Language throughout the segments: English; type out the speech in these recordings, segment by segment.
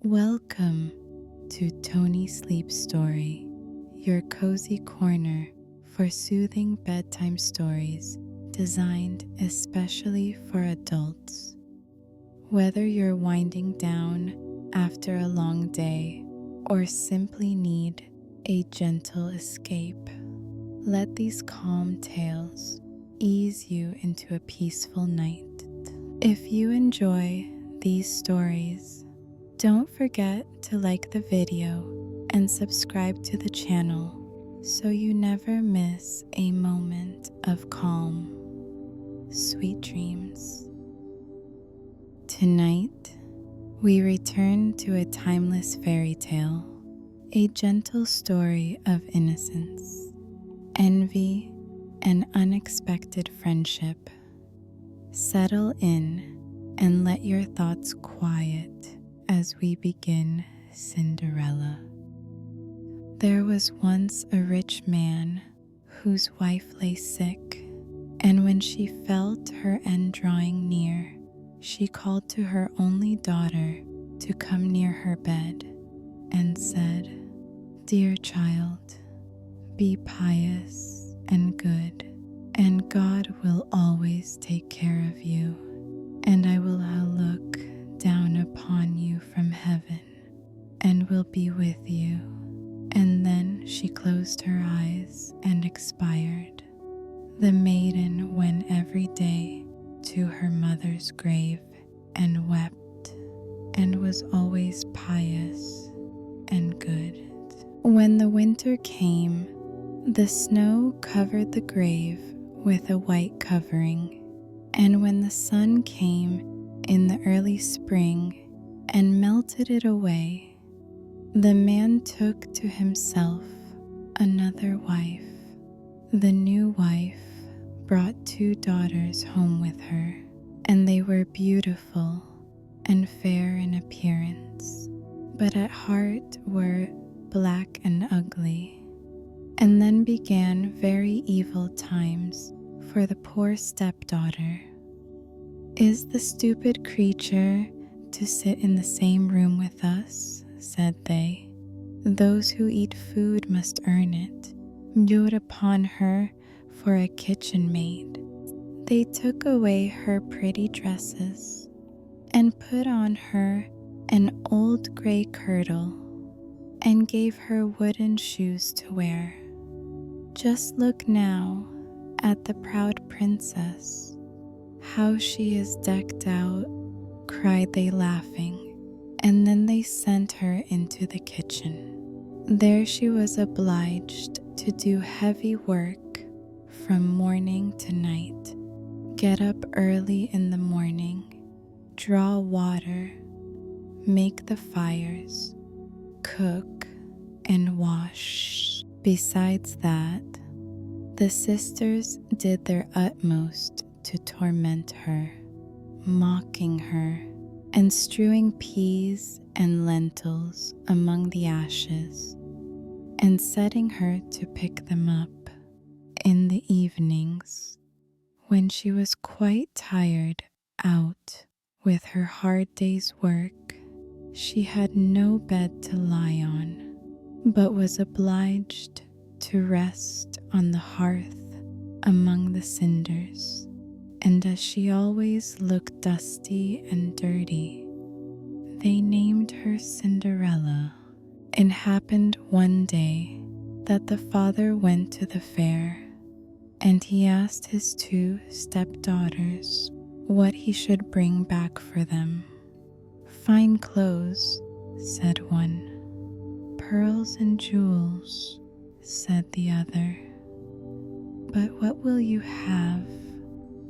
Welcome to Tony Sleep Story, your cozy corner for soothing bedtime stories designed especially for adults. Whether you're winding down after a long day or simply need a gentle escape, let these calm tales ease you into a peaceful night. If you enjoy these stories, don't forget to like the video and subscribe to the channel so you never miss a moment of calm. Sweet dreams. Tonight, we return to a timeless fairy tale, a gentle story of innocence, envy, and unexpected friendship. Settle in and let your thoughts quiet as we begin Cinderella. There was once a rich man whose wife lay sick, and when she felt her end drawing near, she called to her only daughter to come near her bed and said, "Dear child, be pious and good, and God will always take care of you, and I will look down upon you from heaven and will be with you." And then she closed her eyes and expired. The maiden went every day to her mother's grave and wept, and was always pious and good. When the winter came, the snow covered the grave with a white covering, and when the sun came in the early spring and melted it away, the man took to himself another wife. The new wife brought 2 daughters home with her, and they were beautiful and fair in appearance, but at heart were black and ugly. And then began very evil times for the poor stepdaughter. "Is the stupid creature to sit in the same room with us?" said they. "Those who eat food must earn it. You'd upon her for a kitchen maid." They took away her pretty dresses and put on her an old gray kirtle and gave her wooden shoes to wear. "Just look now at the proud princess, how she is decked out," cried they laughing, and then they sent her into the kitchen. There she was obliged to do heavy work from morning to night, get up early in the morning, draw water, make the fires, cook, and wash. Besides that, the sisters did their utmost to torment her, mocking her and strewing peas and lentils among the ashes, and setting her to pick them up. In the evenings, when she was quite tired out with her hard day's work, she had no bed to lie on, but was obliged to rest on the hearth among the cinders. And as she always looked dusty and dirty, they named her Cinderella. It happened one day that the father went to the fair, and he asked his 2 stepdaughters what he should bring back for them. "Fine clothes," said one. "Pearls and jewels," said the other. "But what will you have?"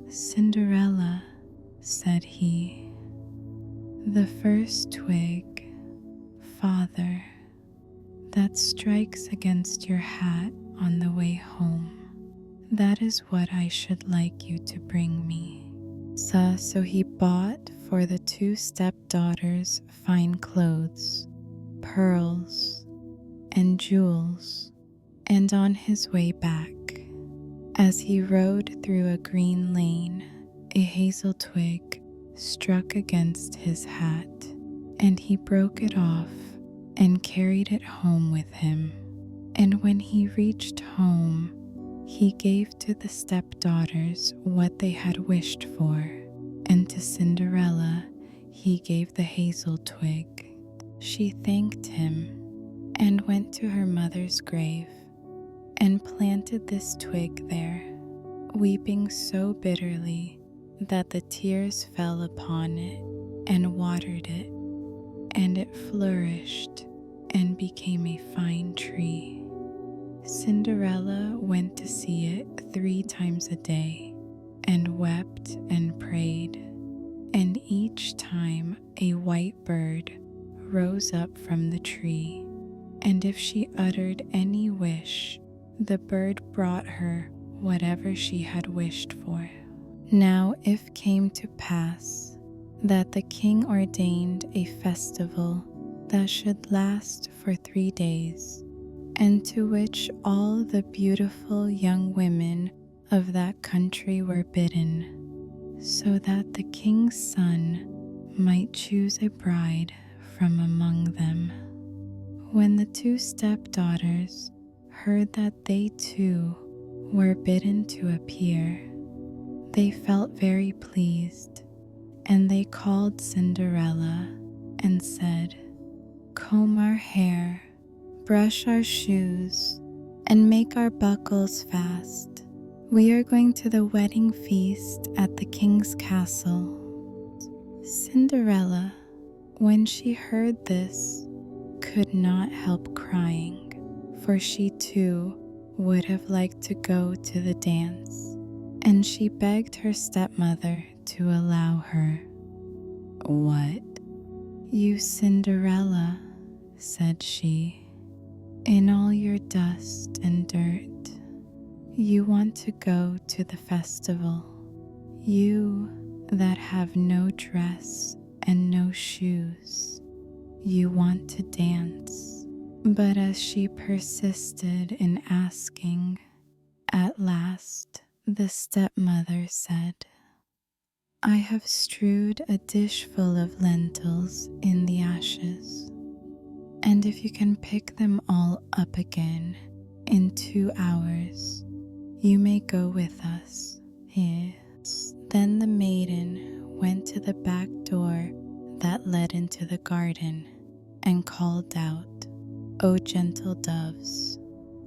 "Cinderella," said he. "The first twig, father, that strikes against your hat on the way home, that is what I should like you to bring me." So he bought for the 2 stepdaughters fine clothes, pearls, and jewels, and on his way back, as he rode through a green lane, a hazel twig struck against his hat, and he broke it off and carried it home with him. And when he reached home, he gave to the stepdaughters what they had wished for, and to Cinderella he gave the hazel twig. She thanked him and went to her mother's grave and planted this twig there, weeping so bitterly that the tears fell upon it and watered it, and it flourished and became a fine tree. Cinderella went to see it 3 times a day and wept and prayed, and each time a white bird rose up from the tree, and if she uttered any wish, the bird brought her whatever she had wished for. Now it came to pass that the king ordained a festival that should last for 3 days, and to which all the beautiful young women of that country were bidden, so that the king's son might choose a bride from among them. When the 2 stepdaughters heard that they too were bidden to appear, they felt very pleased, and they called Cinderella and said, "Comb our hair, brush our shoes, and make our buckles fast. We are going to the wedding feast at the king's castle." Cinderella, when she heard this, could not help crying, for she too would have liked to go to the dance, and she begged her stepmother to allow her. "What, you Cinderella," said she, "in all your dust and dirt, you want to go to the festival, you that have no dress and no shoes, you want to dance." But as she persisted in asking, at last the stepmother said, "I have strewed a dish full of lentils in the ashes, and if you can pick them all up again in 2 hours, you may go with us here." Then the maiden went to the back door that led into the garden and called out, "O gentle doves,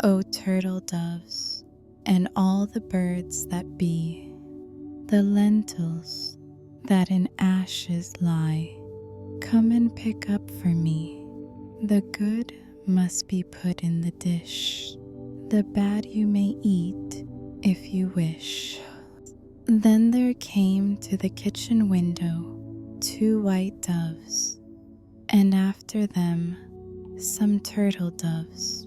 O turtle doves, and all the birds that be, the lentils that in ashes lie, come and pick up for me. The good must be put in the dish, the bad you may eat if you wish." Then there came to the kitchen window 2 white doves, and after them some turtle doves,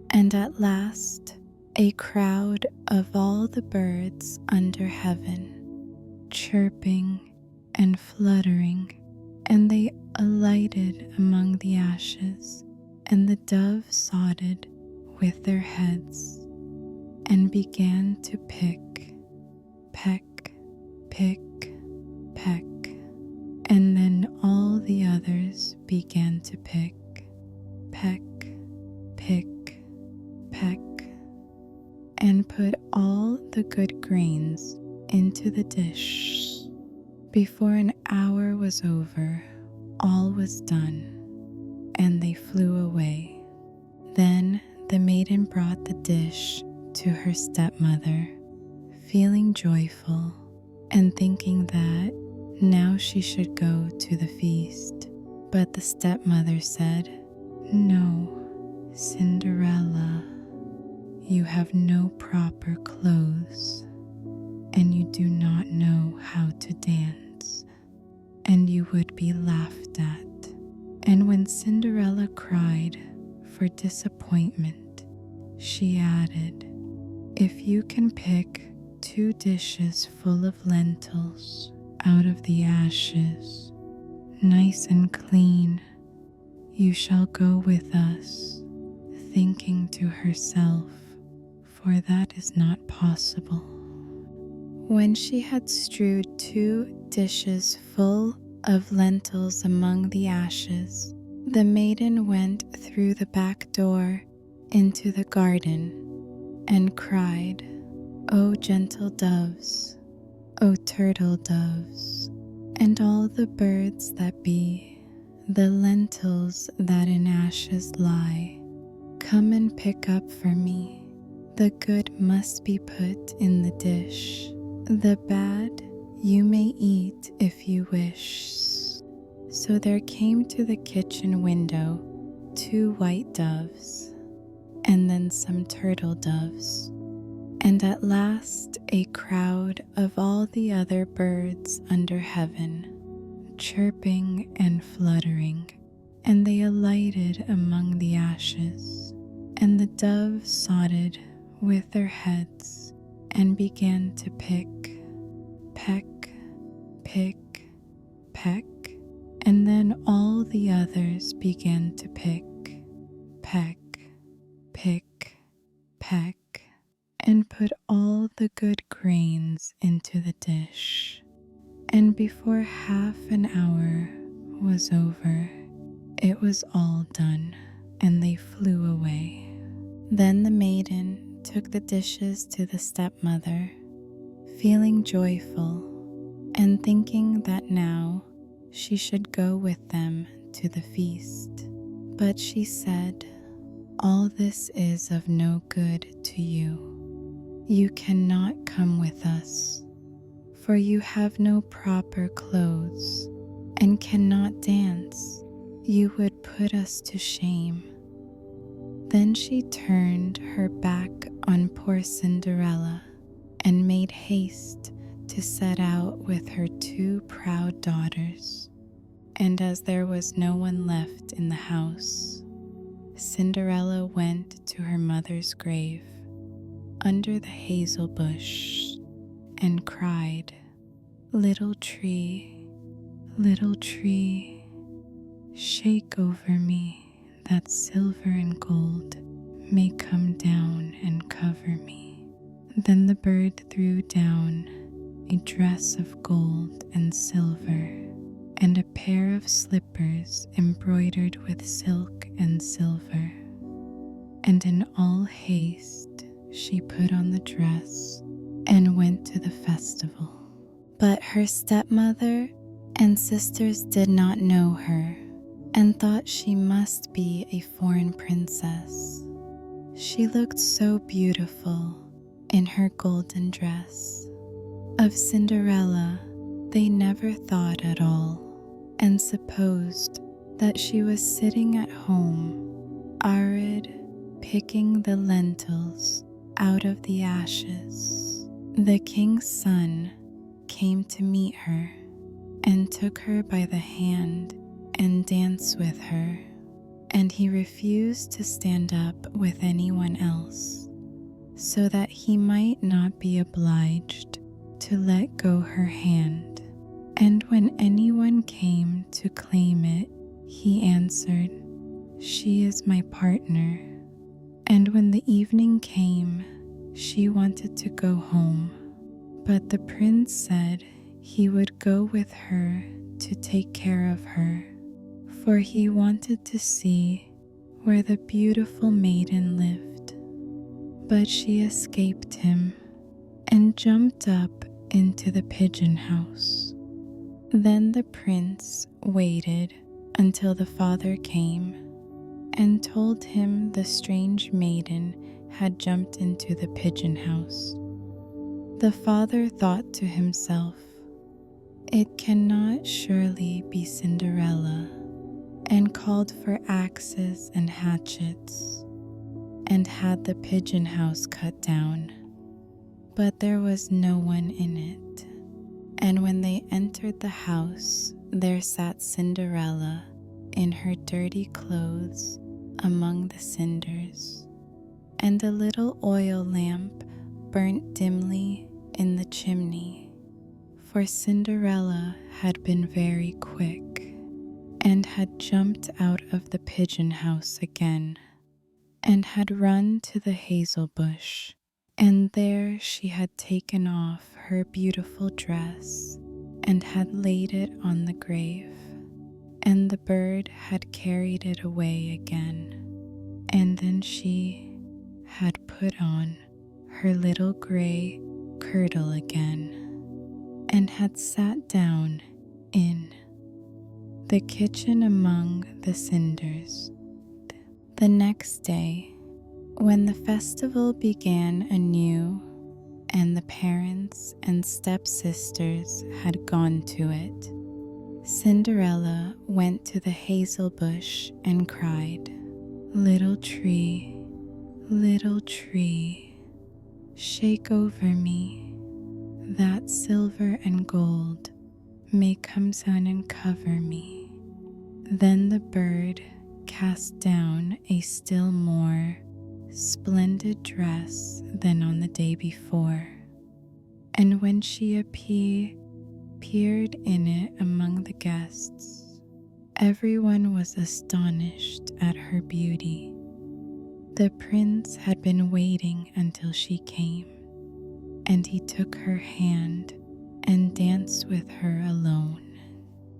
and at last a crowd of all the birds under heaven, chirping and fluttering, and they alighted among the ashes, and the doves sodded with their heads, and began to pick, peck, pick, peck, and then all the others began to pick, peck, pick, peck, and put all the good grains into the dish. Before an hour was over, all was done, and they flew away. Then the maiden brought the dish to her stepmother, feeling joyful and thinking that now she should go to the feast. But the stepmother said, "No, Cinderella, you have no proper clothes, and you do not know how to dance, and you would be laughed at." And when Cinderella cried for disappointment, she added, "If you can pick 2 dishes full of lentils out of the ashes, nice and clean, you shall go with us," thinking to herself, "For that is not possible." When she had strewed 2 dishes full of lentils among the ashes, the maiden went through the back door into the garden and cried, "O gentle doves, O turtle doves, and all the birds that be, the lentils that in ashes lie, come and pick up for me. The good must be put in the dish, the bad you may eat if you wish." So there came to the kitchen window 2 white doves, and then some turtle doves, and at last a crowd of all the other birds under heaven, chirping and fluttering, and they alighted among the ashes, and the doves sodded with their heads and began to pick, peck, pick, peck, and then all the others began to pick, peck, pick, peck, and put all the good grains into the dish. And before half an hour was over, it was all done, and they flew away. Then the maiden took the dishes to the stepmother, feeling joyful, and thinking that now she should go with them to the feast. But she said, "All this is of no good to you. You cannot come with us, for you have no proper clothes and cannot dance. You would put us to shame." Then she turned her back on poor Cinderella and made haste to set out with her 2 proud daughters. And as there was no one left in the house, Cinderella went to her mother's grave under the hazel bush and cried, little tree, shake over me that silver and gold may come down and cover me." Then the bird threw down a dress of gold and silver and a pair of slippers embroidered with silk and silver. And in all haste she put on the dress and went to the festival. But her stepmother and sisters did not know her and thought she must be a foreign princess. She looked so beautiful in her golden dress. Of Cinderella they never thought at all, and supposed that she was sitting at home, arid, picking the lentils out of the ashes. The king's son came to meet her and took her by the hand and danced with her, and he refused to stand up with anyone else, so that he might not be obliged to let go her hand. And when anyone came to claim it, he answered, "She is my partner." And when the evening came, she wanted to go home, but the prince said he would go with her to take care of her, for he wanted to see where the beautiful maiden lived. But she escaped him and jumped up into the pigeon house. Then the prince waited until the father came and told him the strange maiden had jumped into the pigeon house. The father thought to himself, "It cannot surely be Cinderella," and called for axes and hatchets, and had the pigeon house cut down. But there was no one in it. And when they entered the house, there sat Cinderella in her dirty clothes among the cinders, and a little oil lamp burnt dimly in the chimney. For Cinderella had been very quick, and had jumped out of the pigeon house again, and had run to the hazel bush, and there she had taken off her beautiful dress and had laid it on the grave, and the bird had carried it away again. And then she had put on her little gray kirtle again, and had sat down in the kitchen among the cinders. The next day, when the festival began anew, and the parents and stepsisters had gone to it, Cinderella went to the hazel bush and cried, little tree, shake over me, that silver and gold may come down and cover me." Then the bird cast down a still more splendid dress than on the day before, and when she appeared in it among the guests, everyone was astonished at her beauty. The prince had been waiting until she came, and he took her hand and danced with her alone.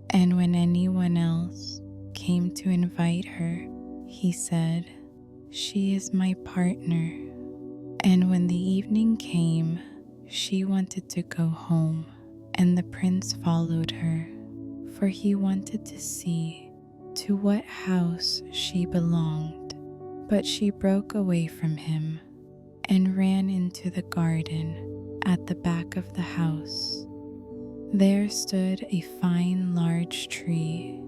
And when anyone else came to invite her, he said, "She is my partner." And when the evening came, she wanted to go home, and the prince followed her, for he wanted to see to what house she belonged. But she broke away from him and ran into the garden at the back of the house. There stood a fine large tree,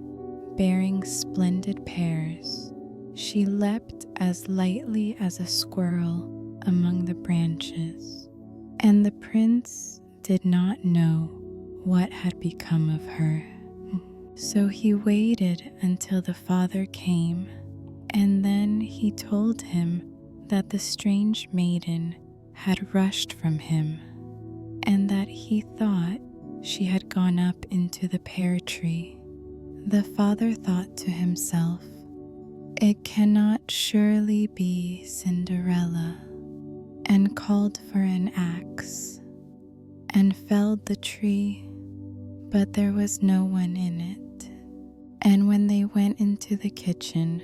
bearing splendid pears. She leapt as lightly as a squirrel among the branches, and the prince did not know what had become of her. So he waited until the father came, and then he told him that the strange maiden had rushed from him, and that he thought she had gone up into the pear tree. The father thought to himself, "It cannot surely be Cinderella," and called for an axe, and felled the tree, but there was no one in it. And when they went into the kitchen,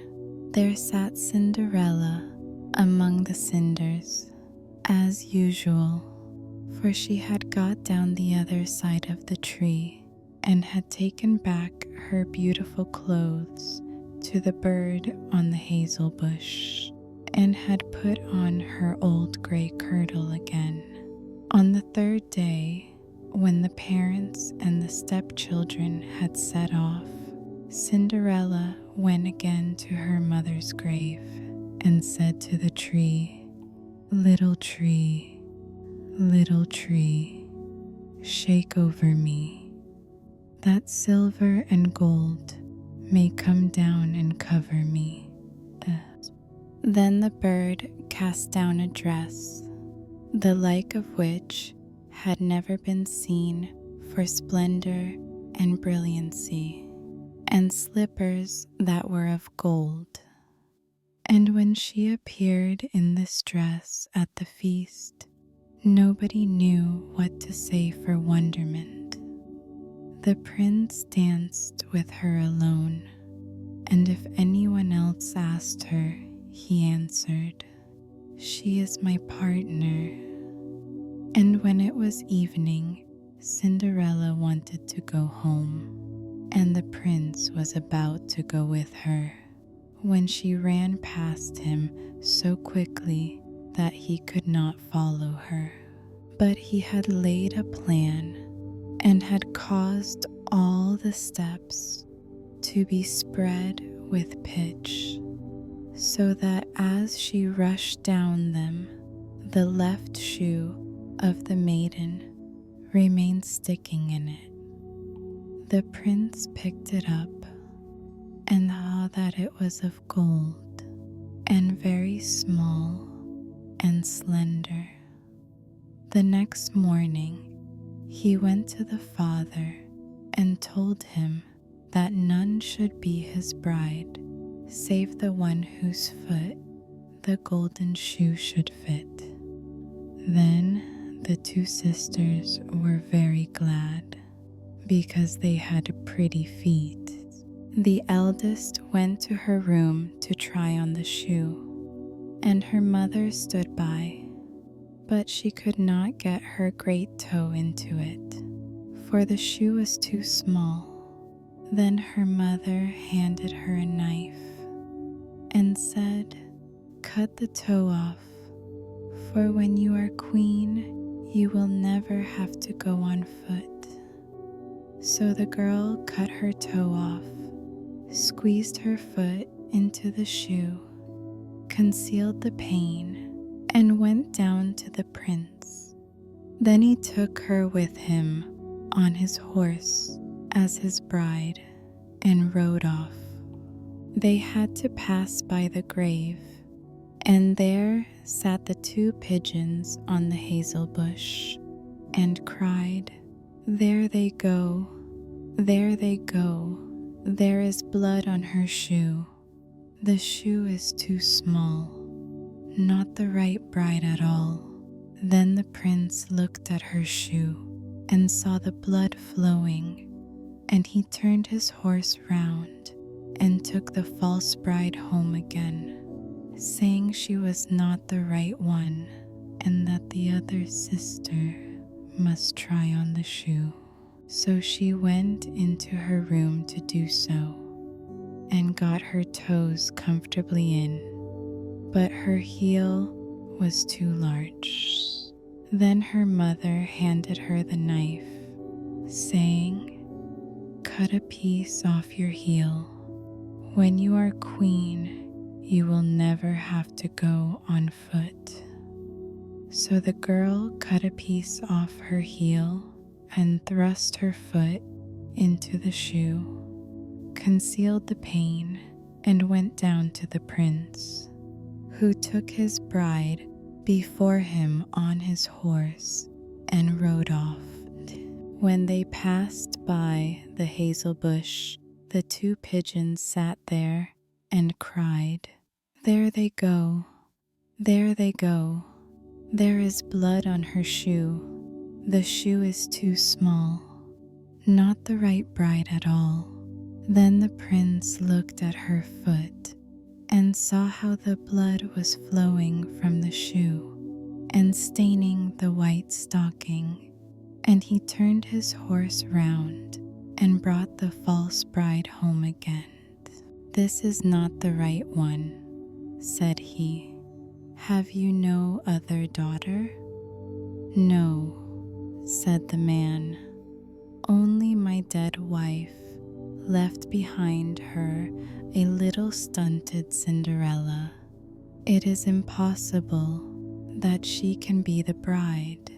there sat Cinderella among the cinders, as usual, for she had got down the other side of the tree and had taken back her beautiful clothes to the bird on the hazel bush, and had put on her old gray kirtle again. On the third day, when the parents and the stepchildren had set off, Cinderella went again to her mother's grave and said to the tree, little tree, shake over me, that silver and gold may come down and cover me." Then the bird cast down a dress, the like of which had never been seen for splendor and brilliancy, and slippers that were of gold. And when she appeared in this dress at the feast, nobody knew what to say for wonderment. The prince danced with her alone, and if anyone else asked her, he answered, "She is my partner." And when it was evening, Cinderella wanted to go home, and the prince was about to go with her, when she ran past him so quickly that he could not follow her. But he had laid a plan and had caused all the steps to be spread with pitch, so that as she rushed down them, the left shoe of the maiden remained sticking in it. The prince picked it up and saw that it was of gold and very small and slender. The next morning, he went to the father and told him that none should be his bride save the one whose foot the golden shoe should fit. Then the two sisters were very glad, because they had pretty feet. The eldest went to her room to try on the shoe, and her mother stood by, but she could not get her great toe into it, for the shoe was too small. Then her mother handed her a knife and said, "Cut the toe off, for when you are queen, you will never have to go on foot." So the girl cut her toe off, squeezed her foot into the shoe, concealed the pain, and went down to the prince. Then he took her with him on his horse as his bride and rode off. They had to pass by the grave, and there sat the 2 pigeons on the hazel bush and cried, "There they go, there they go. There is blood on her shoe. The shoe is too small, not the right bride at all." Then the prince looked at her shoe and saw the blood flowing, and he turned his horse round and took the false bride home again, saying she was not the right one and that the other sister must try on the shoe. So she went into her room to do so and got her toes comfortably in, but her heel was too large. Then her mother handed her the knife, saying, "Cut a piece off your heel. When you are queen, you will never have to go on foot." So the girl cut a piece off her heel and thrust her foot into the shoe, concealed the pain, and went down to the prince, who took his bride before him on his horse and rode off. When they passed by the hazel bush, the 2 pigeons sat there and cried, "There they go, there they go. There is blood on her shoe. The shoe is too small, not the right bride at all." Then the prince looked at her foot and saw how the blood was flowing from the shoe and staining the white stocking, and he turned his horse round and brought the false bride home again. "This is not the right one," said he. "Have you no other daughter?" "No," said the man, "only my dead wife left behind her a little stunted Cinderella. It is impossible that she can be the bride."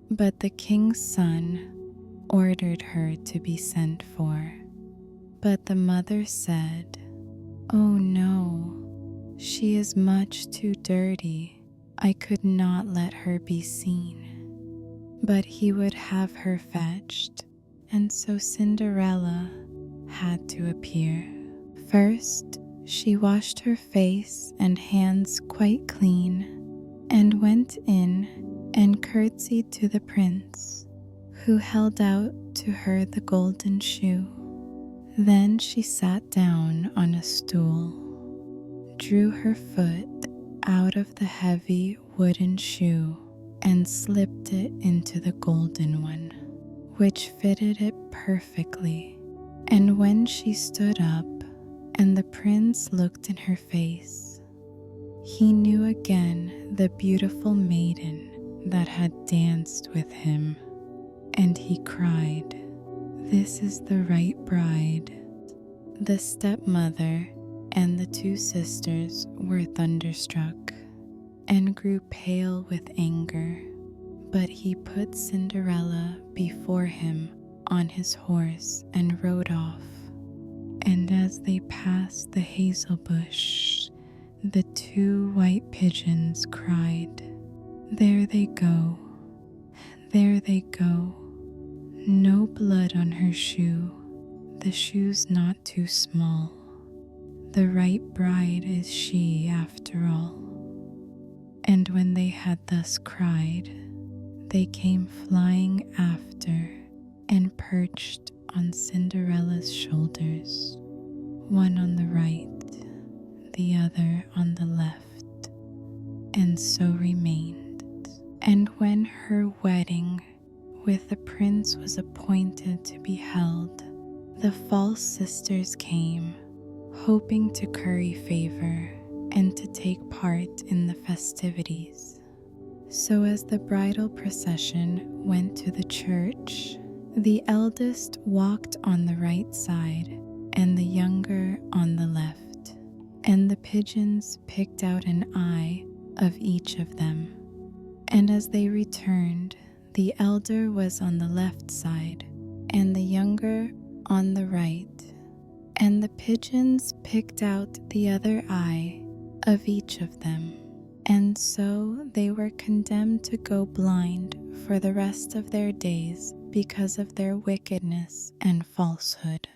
But the king's son ordered her to be sent for. But the mother said, "Oh no, she is much too dirty. I could not let her be seen." But he would have her fetched, and so Cinderella had to appear. First, she washed her face and hands quite clean, and went in and curtsied to the prince, who held out to her the golden shoe. Then she sat down on a stool, drew her foot out of the heavy wooden shoe, and slipped it into the golden one, which fitted it perfectly. And when she stood up and the prince looked in her face, he knew again the beautiful maiden that had danced with him, and he cried, "This is the right bride." The stepmother and the 2 sisters were thunderstruck and grew pale with anger, but he put Cinderella before him on his horse and rode off. And as they passed the hazel bush, the 2 white pigeons cried, "There they go, there they go. No blood on her shoe. The shoe's not too small. The right bride is she after all." And when they had thus cried, they came flying after and perched on Cinderella's shoulders, one on the right, the other on the left, and so remained. And when her wedding with the prince was appointed to be held, the false sisters came, hoping to curry favor and to take part in the festivities. So as the bridal procession went to the church, the eldest walked on the right side and the younger on the left, and the pigeons picked out an eye of each of them. And as they returned, the elder was on the left side and the younger on the right, and the pigeons picked out the other eye of each of them. And so they were condemned to go blind for the rest of their days because of their wickedness and falsehood.